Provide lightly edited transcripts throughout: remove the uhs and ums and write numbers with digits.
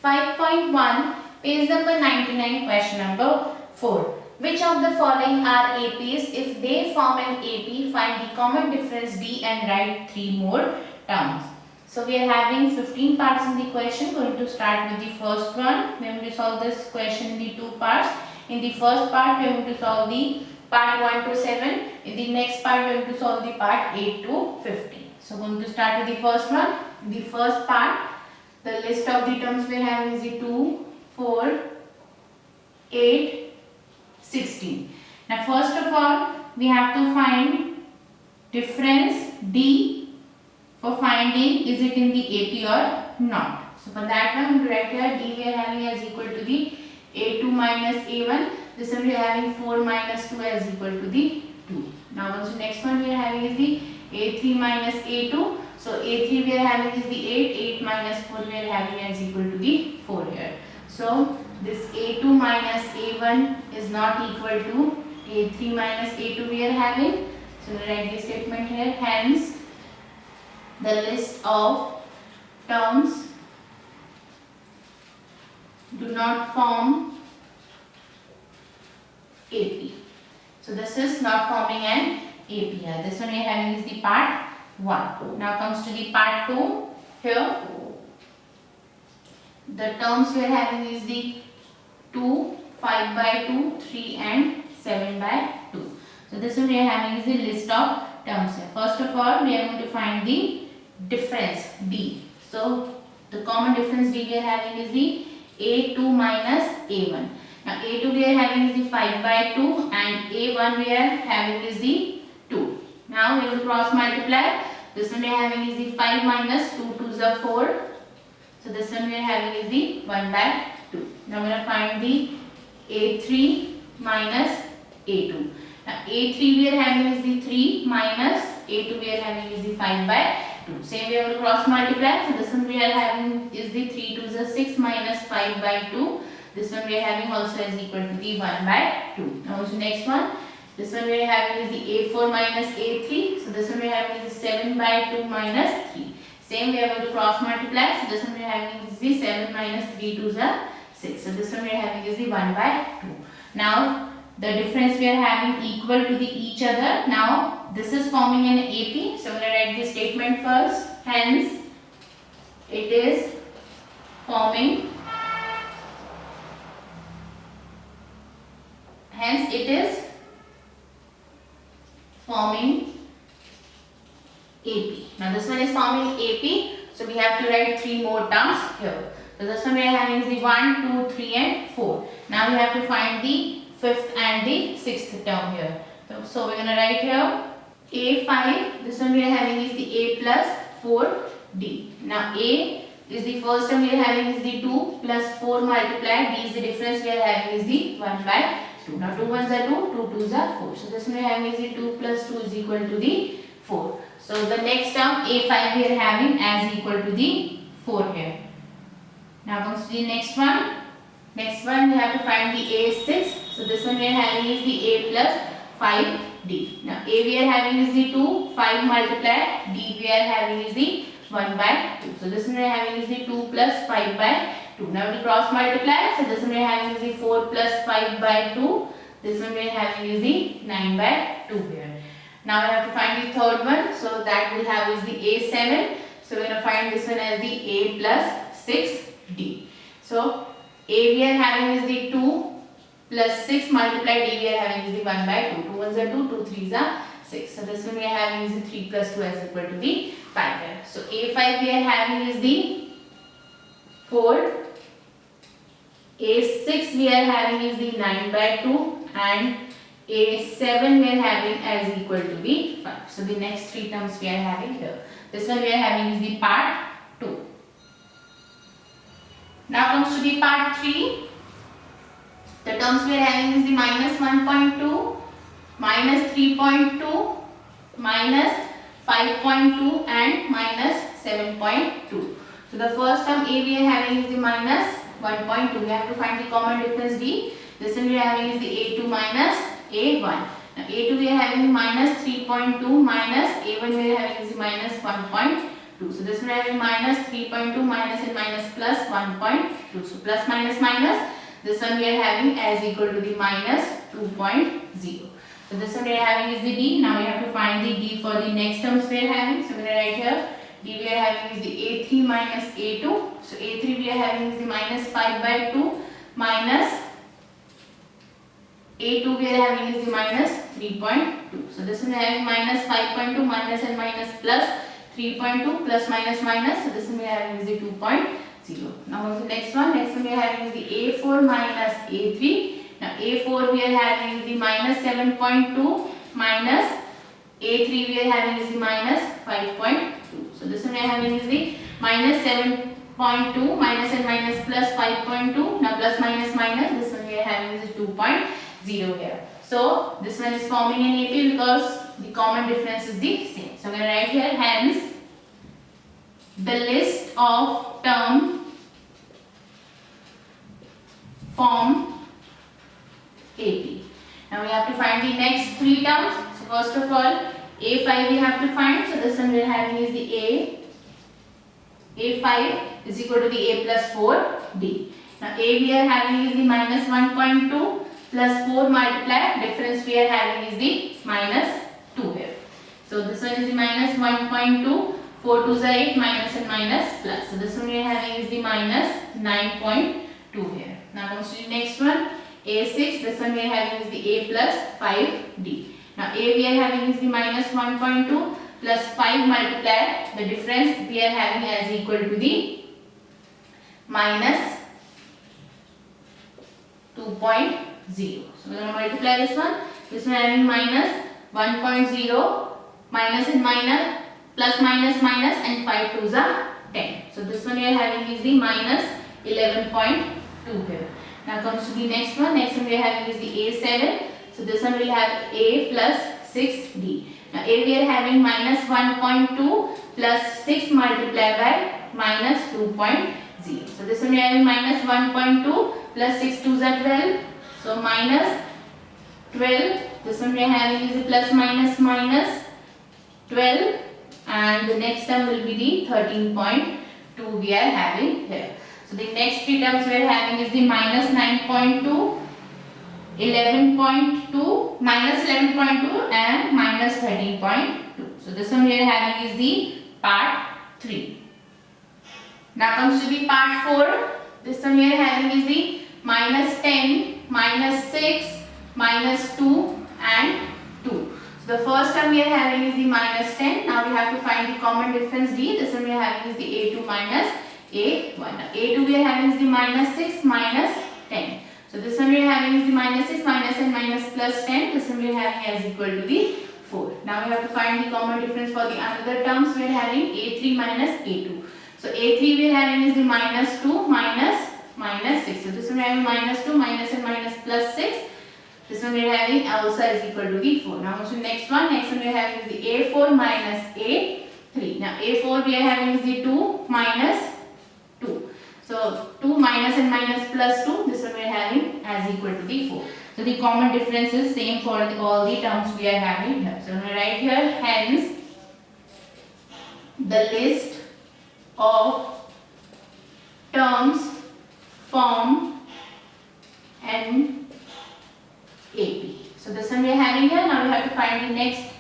5.1, page number 99, question number 4. Which of the following are APs? If they form an AP, find the common difference D and write 3 more terms. So we are having 15 parts in the question. Going to start with the first one. We are going to solve this question in the 2 parts. In the first part, we are going to solve the part 1 to 7. In the next part, we are going to solve the part 8 to 15. So going to start with the first one. In the first part, the list of the terms we are having is the 2, 4, 8, 16. Now first of all, we have to find difference D for finding is it in the AP or not. So for that one, right here D we are having as equal to the A2 minus A1. This one we are having 4 minus 2 as equal to the 2. Now also next one we are having is the A3 minus A2. So A3 we are having is the 8, 8 minus 4 we are having as equal to the 4 here. So this A2 minus A1 is not equal to A3 minus A2 we are having. So we write this statement here. Hence, the list of terms do not form AP. So this is not forming an AP here. This one we are having is the part 1. Now comes to the part 2. Here, the terms we are having is the 2, 5 by 2, 3 and 7 by 2. So this one we are having is the list of terms here. First of all, we are going to find the difference D. So the common difference D we are having is the A2 minus A1. Now A2 we are having is the 5 by 2 and A1 we are having is the 2. Now we will cross multiply. This one we are having is the 5 minus 2 2s are 4. So this one we are having is the 1 by 2. Now we are going to find the A3 minus A2. Now A3 we are having is the 3 minus A2 we are having is the 5 by 2. Same we are going to cross multiply. So this one we are having is the 3 2s are 6 minus 5 by 2. This one we are having also is equal to the 1 by 2. Now also next one. This one we are having is the A4 minus A3. So this one we are having is the 7 by 2 minus 3. Same we are going to cross multiply. So this one we are having is the 7 minus 3 2s are 6. So this one we are having is the 1 by 2. Now the difference we are having equal to the each other. Now this is forming an AP. So I'm going to write the statement first. Hence, it is forming. Hence, it is forming AP. Now this one is forming AP. So we have to write 3 more terms here. So this one we are having is the 1, 2, 3 and 4. Now we have to find the 5th and the 6th term here. So we're going to write here A5. This one we are having is the A plus 4D. Now A is the first term we are having is the 2 plus 4 multiplied. D is the difference we are having is the 1 by 2. Now 2 ones are 2, 2 2s are 4. So this one we are having is the 2 plus 2 is equal to the 4. So the next term A5 we are having as equal to the 4 here. Now comes to the next one. Next one we have to find the A6. So this one we are having is the A plus 5D. Now A we are having is the 2, 5 multiplied. D we are having is the 1 by 2. So this one we are having is the 2 plus 5 by 2. Now to cross multiply. So this one we are having is the 4 plus 5 by 2. This one we are having is the 9 by 2 here. Now we have to find the third one. So that we'll have is the A7. So we're going to find this one as the A plus 6D. So A we are having is the 2 plus 6 multiplied D we are having is the 1 by 2. 2 ones are 2, 2 3s are 6. So this one we are having is the 3 plus 2 as equal to the 5 here. So A5 we are having is the 4. A6 we are having is the 9 by 2 and A7 we are having as equal to the 5. So the next 3 terms we are having here. This one we are having is the part 2. Now comes to the part 3. The terms we are having is the minus 1.2, minus 3.2, minus 5.2 and minus 7.2. So the first term A we are having is the minus 1.2. We have to find the common difference D. This one we are having is the A2 minus A1. Now A2 we are having minus 3.2 minus A1 we are having is the minus 1.2. So this one we are having minus 3.2 minus and minus plus 1.2. So plus minus minus. This one we are having as equal to the minus 2.0. So this one we are having is the D. Now we have to find the D for the next terms we are having. So we are right here. D we are having is the A3 minus A2. So A3 we are having is the minus 5 by 2 minus A2 we are having is the minus 3.2. So this one we are having minus 5.2 minus and minus plus 3.2 plus minus minus. So this one we are having is the 2.0. Now what's the next one? Next one we are having is the A4 minus A3. Now A4 we are having is the minus 7.2 minus A3 we are having is the minus 5.2. So this one we are having is the minus 7.2 minus and minus plus 5.2. Now plus minus minus. This one we are having is the 2.0 here. So this one is forming an AP because the common difference is the same. So I'm going to write here, hence the list of term form AP. Now we have to find the next three terms. So first of all, A5 we have to find. So this one we are having is the A5 is equal to the A plus 4D. Now A we are having is the minus 1.2 plus 4 multiplied. Difference we are having is the minus 2 here. So this one is the minus 1.2. 4 2s are 8 minus and minus plus. So this one we are having is the minus 9.2 here. Now comes to the next one. A6, this one we are having is the A plus 5D. Now A we are having is the minus 1.2 plus 5 multiplied. The difference we are having as equal to the minus 2.0. So we are going to multiply this one. This one having minus 1.0 minus and minus plus minus minus and 5 2s are 10. So this one we are having is the minus 11.2 here. Now comes to the next one. Next one we are having is the A7. So this one will have A plus 6D. Now A we are having minus 1.2 plus 6 multiplied by minus 2.0. So this one we are having minus 1.2 plus 6 2s are 12. So minus 12. This one we are having is the plus minus minus 12. And the next term will be the 13.2 we are having here. So the next three terms we are having is the minus 9.2, 11.2, minus 11.2 and minus 13.2. So this one we are having is the part 3. Now comes to the part 4. This one we are having is the minus 10, minus 6, minus 2 and 2. So the first term we are having is the minus 10. Now we have to find the common difference D. This one we are having is the A2 minus A1. Now A2 we are having is the minus 6 minus 10. So this one we are having is the minus 6 minus and minus plus 10. This one we are having as equal to the 4. Now we have to find the common difference for the another terms. We are having A3 minus A2. So A3 we are having is the minus 2 minus minus 6. So this one we are having minus 2 minus and minus plus 6. This one we are having also is equal to the 4. Now to the next one. Next one we are having is the A4 minus A3. Now A4 we are having is the 2 minus 2. So 2 minus and minus plus 2. This one we are having as equal to the 4. So the common difference is same for all the terms we are having here. So we write here, hence the list of terms form an AP. So this one we are having here. Now we have to find the next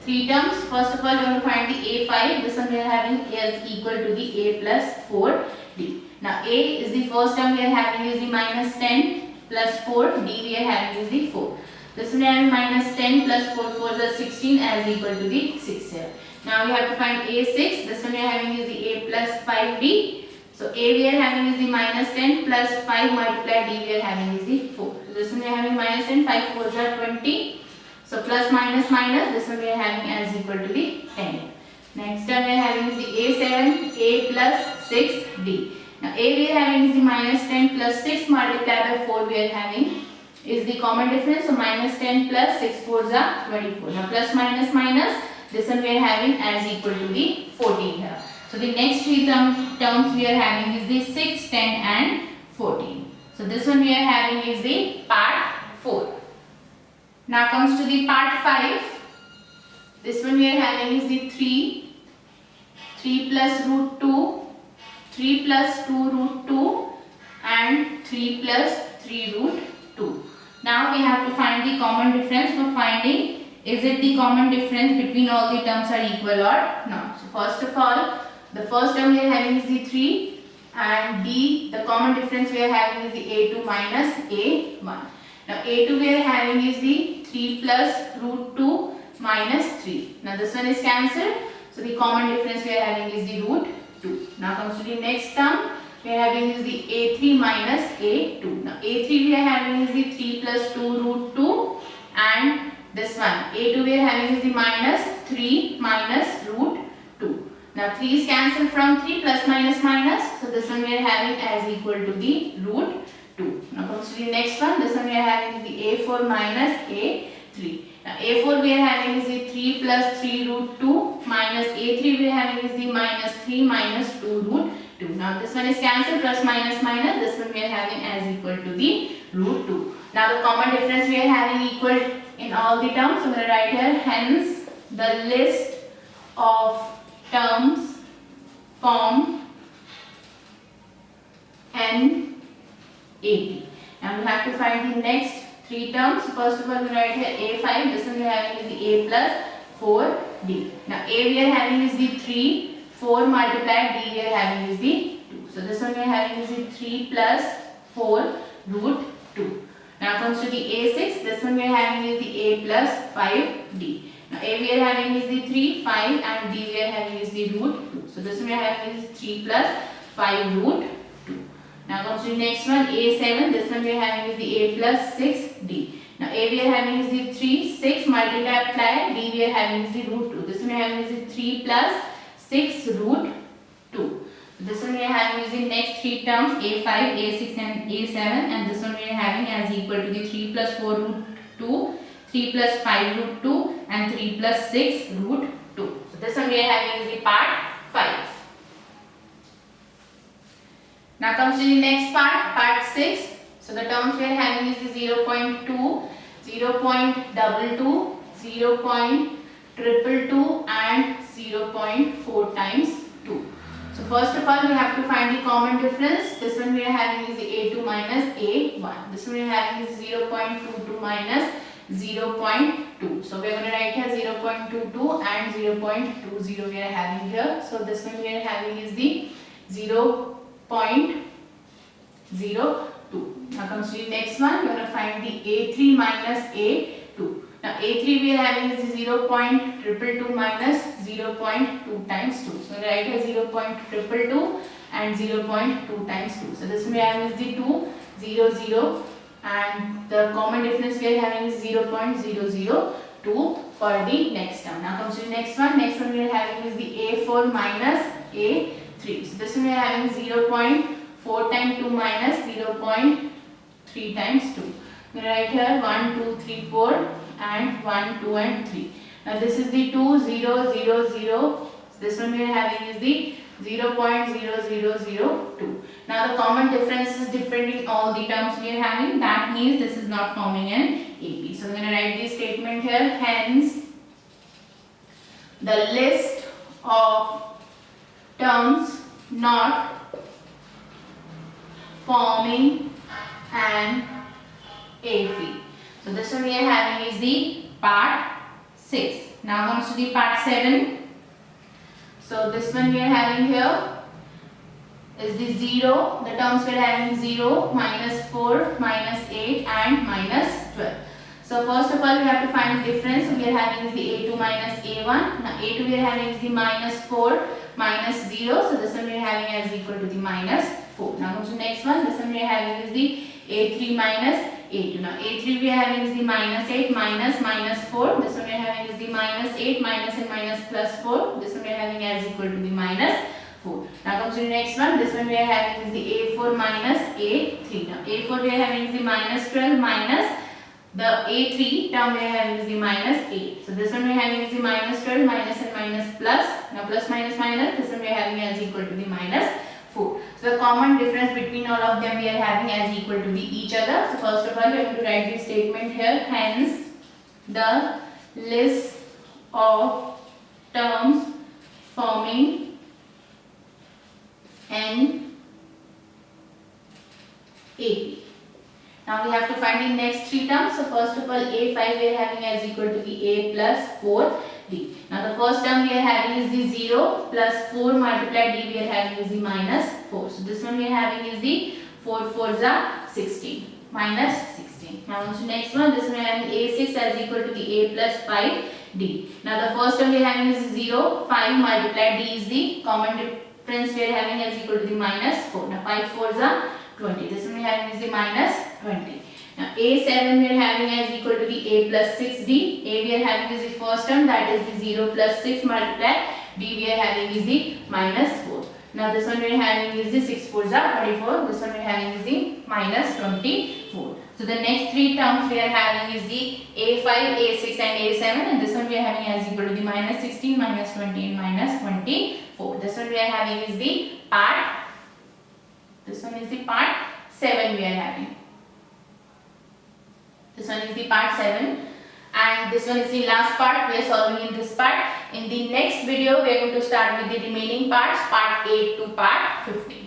three terms. First of all, we are going to find the A5. This one we are having is equal to the A plus 4D. Now A is the first term we are having is the minus 10 plus 4. D we are having is the 4. This one we are having minus 10 plus 4. 4 is 16 as equal to the 6 here. Now we have to find A6. This one we are having is the A plus 5D. So A we are having is the minus 10 plus 5 multiplied D we are having is the 4. So this one we are having minus 10, 5 4s are 20. So plus minus minus, this one we are having as equal to the 10. Next term we are having is the A7, A plus 6D. Now A we are having is the minus 10 plus 6 multiplied by 4 we are having is the common difference. So minus 10 plus 6 4s are 24. Now plus minus minus, this one we are having as equal to the 14 here. So the next three terms we are having is the 6, 10 and 14. So this one we are having is the part 4. Now comes to the part 5. This one we are having is the 3 3 plus root 2, 3 plus 2 root 2 and 3 plus 3 root 2. Now we have to find the common difference. For finding, is it the common difference between all the terms are equal or not? So first of all, the first term we are having is the 3 and the common difference we are having is the a2 minus a1. Now a2 we are having is the 3 plus root 2 minus 3. Now this one is cancelled. So the common difference we are having is the root 2. Now comes to the next term. We are having is the a3 minus a2. Now a3 we are having is the 3 plus 2 root 2 and this one a2 we are having is the minus 3 minus root 2. Now 3 is cancelled from 3 plus minus minus. So this one we are having as equal to the root 2. Now comes to the next one. This one we are having is the a4 minus a3. Now a4 we are having is the 3 plus 3 root 2 minus a3 we are having is the minus 3 minus 2 root 2. Now this one is cancelled, plus minus minus. This one we are having as equal to the root 2. Now the common difference we are having equal in all the terms. So we will write here, hence the list of terms form NAP. Now we have to find the next three terms. First of all, we write here a5. This one we are having is the a plus 4d. Now a we are having is the 3. 4 multiplied d we are having is the 2. So this one we are having is the 3 plus 4 root 2. Now comes to the a6. This one we are having is the a plus 5d. Now a we are having is the 3, 5 and d we are having is the root 2. So this one we are having is 3 plus 5 root 2. Now comes to the next one, a7. This one we are having is the a plus 6d. Now a we are having is the 3, 6 multiplied d we are having is the root 2. This one we are having is the 3 plus 6 root 2. This one we are having is the next three terms a5, a6 and a7, and this one we are having as equal to the 3 plus 4 root 2, 3 plus 5 root 2 and 3 plus 6 root 2. So this one we are having is the part 5. Now comes to the next part, part 6. So the terms we are having is the 0.2, 0.22, 0.222 and 0.4 times 2. So first of all we have to find the common difference. This one we are having is the a2 minus a1. This one we are having is 0.22 minus 0.2. So we are going to write here 0.22 and 0.20 we are having here. So this one we are having is the 0.02. Now comes to the next one. We are going to find the a3 minus a2. Now a3 we are having is the 0.222 minus 0.2 times 2. So we write here 0.222 and 0.2 times 2. So this one we are having is the 2, 0, 0 and the common difference we are having is 0.002 for the next term. Now comes to the next one. Next one we are having is the a4 minus a3. So this one we are having 0.4 times 2 minus 0.3 times 2. We write here 1, 2, 3, 4 and 1, 2 and 3. Now this is the 2, 0, 0, 0. This one we are having is the 0.0002. Now the common difference is different in all the terms we are having. That means this is not forming an AP. So I'm going to write this statement here. Hence, the list of terms not forming an AP. So this one we are having is the part 6. Now comes to the part 7. So this one we are having here is the 0. The terms we are having 0, minus 4, minus 8 and minus 12. So first of all we have to find the difference. We are having is the a2 minus a1. Now a2 we are having is the minus 4, minus 0. So this one we are having as equal to the minus 4. Now comes to the next one. This one we are having is the a3 minus a2. Now a3 we are having is the minus 8 minus 4. This one we are having is the minus 8 minus and minus plus 4. This one we are having as equal to the minus 4. Now comes to the next one. This one we are having is the a4 minus a3. Now a4 we are having is the minus 12 minus the a3 term we are having is the minus 8. So this one we are having is the minus 12 minus and minus plus. Now plus minus minus. This one we are having as equal to the minus 4. So the common difference between all of them we are having as equal to each other. So first of all we are going to write this statement here. Hence the list of terms forming and AP. Now we have to find the next three terms. So first of all, A5 we are having as equal to the A plus 4D. Now the first term we are having is the 0 plus 4 multiplied D we are having is the minus 4. So this one we are having is the 4 4s are 16 minus 16. Now on to next one, this one we are having A6 as equal to the A plus 5D. Now the first term we are having is 0, 5 multiplied D is the common difference we are having as equal to the minus 4. Now 5 4s are 20. This one we are having is the minus 20. Now A7 we are having as equal to the A plus 6D. A we are having is the first term, that is the 0 plus 6 multiplied. D we are having is the minus 4. Now this one we are having is the 6 4s are 24. This one we are having is the minus 24. So the next three terms we are having is the A5, A6 and A7, and this one we are having as equal to the minus 16, minus 20 and minus 24. This one we are having is the part. This one is the part 7 we are having. This one is the part 7 and this one is the last part we are solving in this part. In the next video we are going to start with the remaining parts, part 8 to part 15.